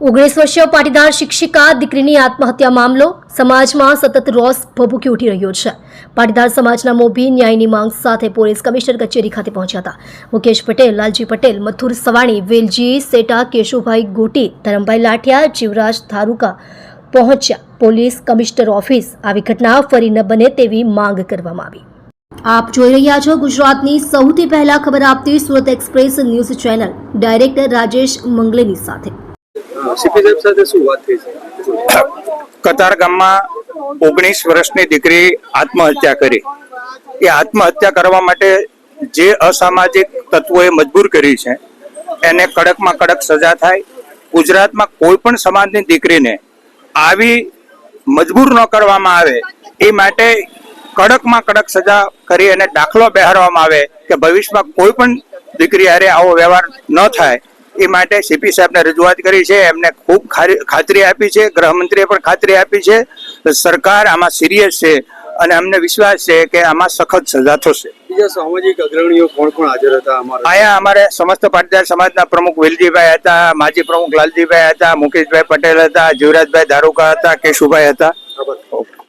19 વર્ષીય પાટીદાર શિક્ષિકા દીકરીની આત્મહત્યા મામલો સમાજમાં સતત રોષ ભભૂકી ઉઠી રહ્યો છે। પાટીદાર સમાજના મોભી ન્યાયની માંગ સાથે પોલીસ કમિશનર કચેરી ખાતે પહોંચ્યા હતા। મુકેશ પટેલ, લાલજી પટેલ, મથુર સવાણી, વેલજી સેટા, કેશુભાઈ ગોટી, ધરમભાઈ લાઠિયા, જીવરાજ ધારુકા પહોંચ્યા પોલીસ કમિશનર ઓફિસ। આવી ઘટના ફરી ન બને તેવી માંગ કરવામાં આવી। આપ જોઈ રહ્યા છો ગુજરાતની સૌથી પહેલા ખબર આપતી Surat express news channel. Director Rajesh Mangleni સાથે સીપી સાહેબ સાથે શું વાત થઈ છે? કતાર ગામમાં 19 વર્ષની દીકરી આત્મહત્યા કરી। એ આત્મહત્યા કરવા માટે જે અસામાજિક તત્વોએ મજબૂર કરી છે એને કડકમાં કડક સજા થાય। ગુજરાતમાં કોઈ પણ સમાજની દીકરીને આવી મજબૂર ન કરવામાં આવે એ માટે કડકમાં કડક સજા કરી અને દાખલો બેહાડવામાં આવે કે ભવિષ્યમાં કોઈ પણ દીકરી હારે આવો વ્યવહાર ન થાય। એ માટે સીપી સાહેબને રજૂઆત કરી છે। એમને ખૂબ ખાતરી આપી છે, ગૃહમંત્રીએ પણ ખાતરી આપી છે। સરકાર આમાં સિરિયસ છે અને અમને વિશ્વાસ છે કે આમાં સખત સજા થશે। બીજા સામાજિક અગ્રણીઓ કોણ કોણ હાજર હતા? અહીંયા અમારે સમસ્ત પાટીદાર સમાજના પ્રમુખ વેલજીભાઈ હતા, માજી પ્રમુખ લાલજીભાઈ હતા, મુકેશભાઈ પટેલ હતા, જીવરાજભાઈ ધારુકા હતા, કેશુભાઈ હતા।